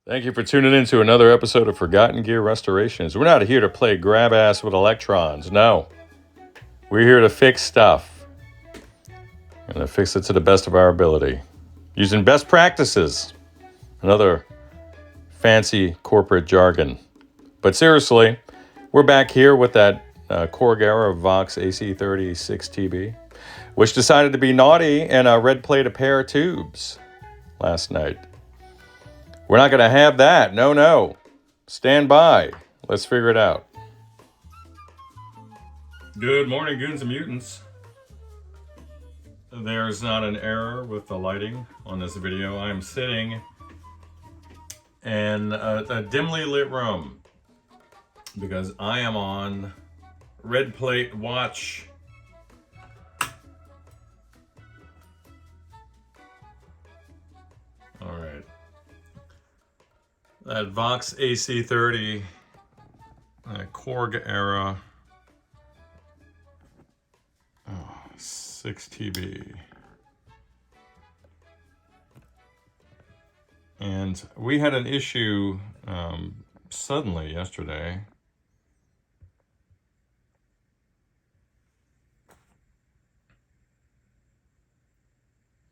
Thank you for tuning in to another episode of Forgotten Gear Restorations. We're not here to play grab ass with electrons. No. We're here to fix stuff. And to fix it to the best of our ability. Using best practices. Another fancy corporate jargon. But seriously, we're back here with that Korg era Vox AC30 6TB, which decided to be naughty and Redplate a pair of tubes last night. We're not going to have that. No. Stand by. Let's figure it out. Good morning, goons and mutants. There's not an error with the lighting on this video. I'm sitting in a dimly lit room because I am on Redplate watch. All right. That Vox AC30 Korg era 6TB. And we had an issue suddenly yesterday.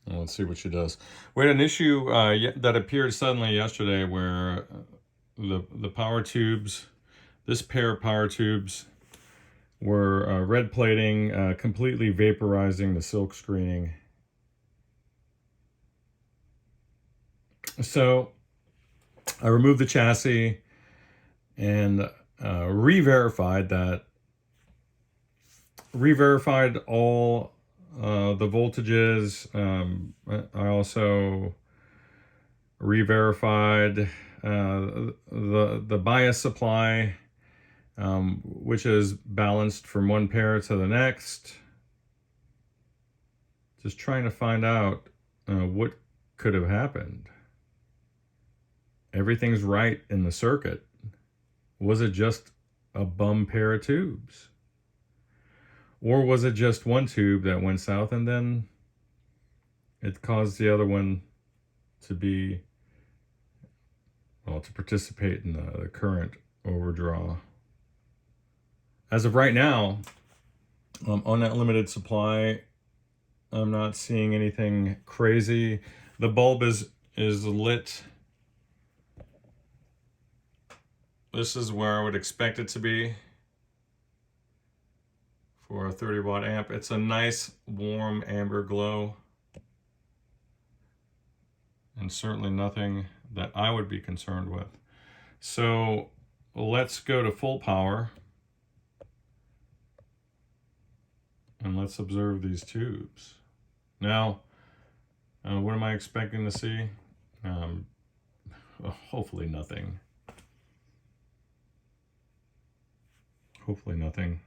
Let's see what she does. We had an issue that appeared suddenly yesterday where the power tubes, this pair of power tubes, were red plating, completely vaporizing the silk screening. So I removed the chassis and re-verified all the voltages. I also re-verified the bias supply, which is balanced from one pair to the next. Just trying to find out what could have happened. Everything's right in the circuit. Was it just a bum pair of tubes? Or was it just one tube that went south and then it caused the other one to be, well, to participate in the current overdraw? As of right now, on that limited supply, I'm not seeing anything crazy. The bulb is lit. This is where I would expect it to be for a 30 watt amp. It's a nice warm amber glow and certainly nothing that I would be concerned with. So let's go to full power and let's observe these tubes. Now, what am I expecting to see? Hopefully nothing. Hopefully nothing.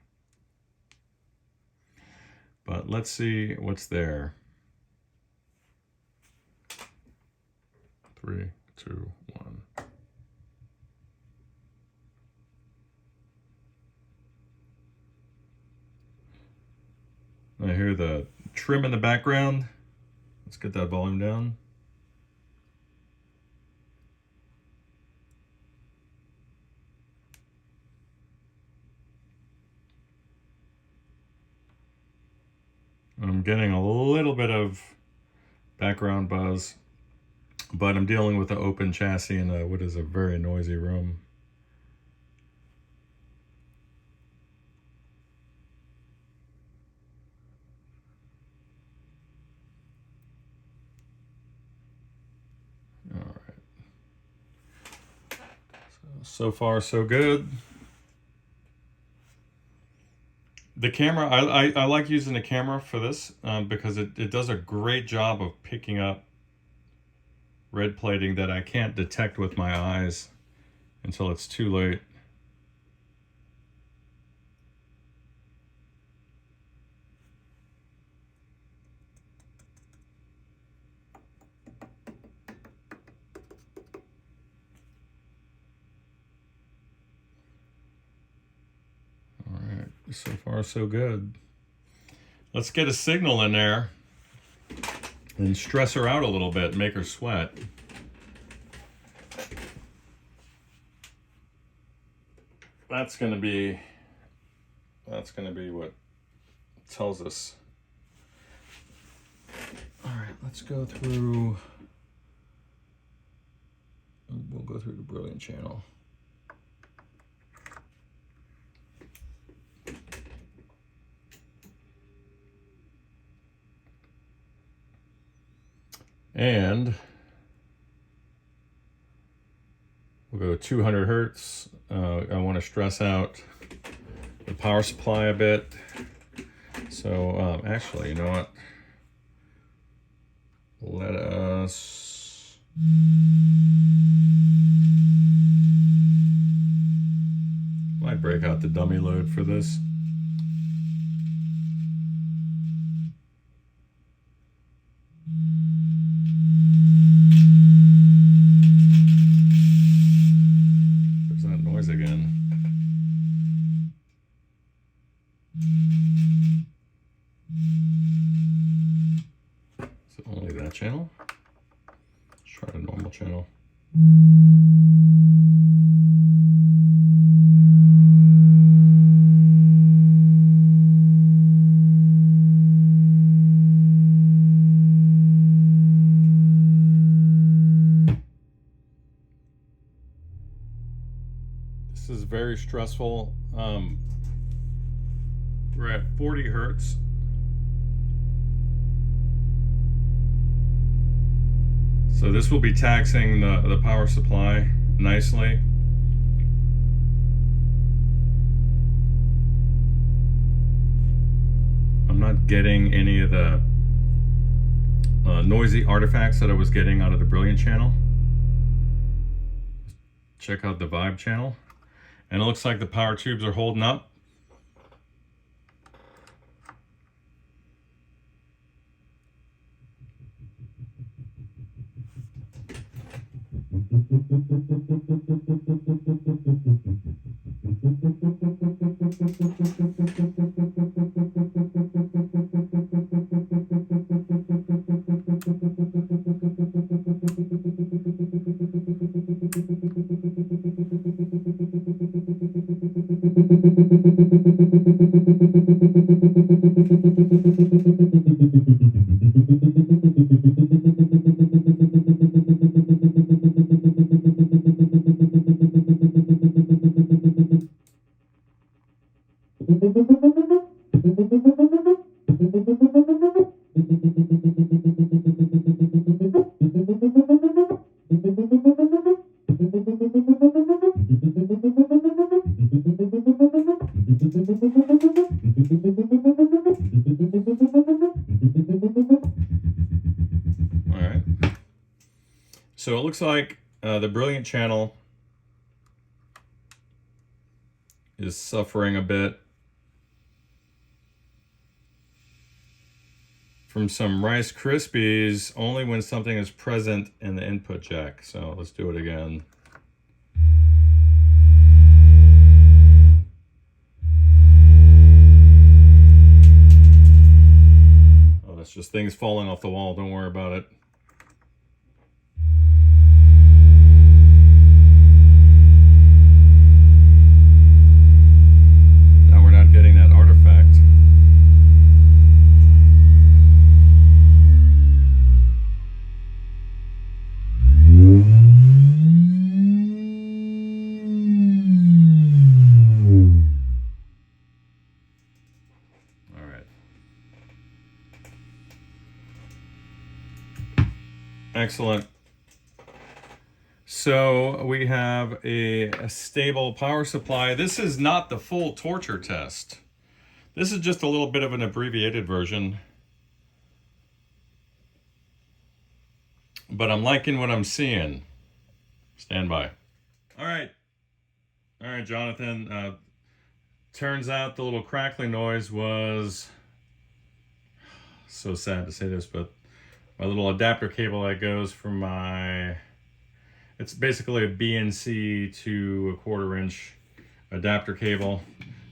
But let's see what's there. 3, 2, 1. I hear the trim in the background. Let's get that volume down. I'm getting a little bit of background buzz, but I'm dealing with an open chassis in what is a very noisy room. All right. So far, so good. The camera, I like using the camera for this because it does a great job of picking up red plating that I can't detect with my eyes until it's too late. All right, so far so good. Let's get a signal in there and stress her out a little bit, make her sweat. that's going to be what tells us. All right, let's go through. We'll go through the Brilliant channel. And we'll go 200 hertz. I want to stress out the power supply a bit. So actually, you know what? Let us might break out the dummy load for this. There's that noise again. Is it only that channel? Let's try the normal channel. This is very stressful. We're at 40 hertz. So this will be taxing the power supply nicely. I'm not getting any of the noisy artifacts that I was getting out of the Brilliant channel. Check out the Vibe channel. And it looks like the power tubes are holding up. So it looks like the Brilliant channel is suffering a bit from some Rice Krispies only when something is present in the input jack. So let's do it again. Oh, that's just things falling off the wall. Don't worry about it. Getting that artifact. All right. Excellent. So we have a stable power supply. This is not the full torture test. This is just a little bit of an abbreviated version. But I'm liking what I'm seeing. Stand by. All right, Jonathan. Turns out the little crackling noise was, so sad to say this, but my little adapter cable that goes from my, it's basically a BNC to a 1/4 inch adapter cable.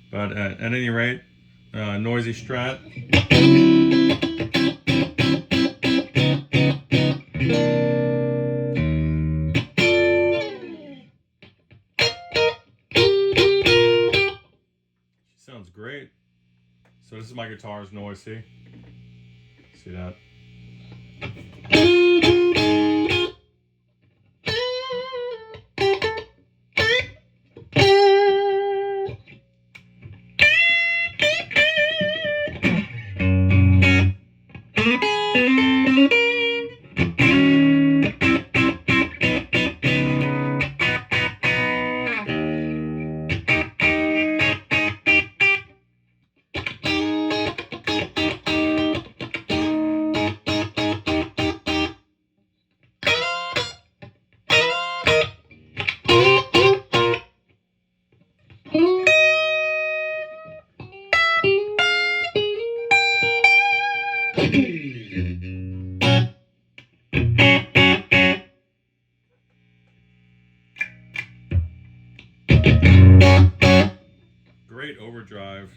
But at any rate, noisy Strat. great. So this is my guitar's noise, see? See that? Great overdrive.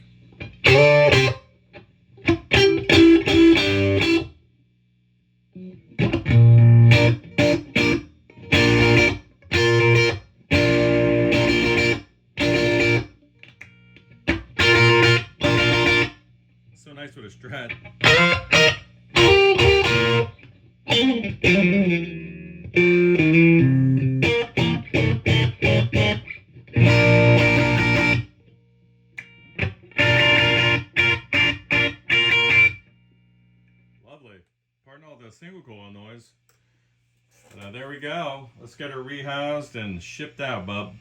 So nice with a Strat. Lovely. Pardon all the single coil noise. There we go. Let's get her rehoused and shipped out, bub.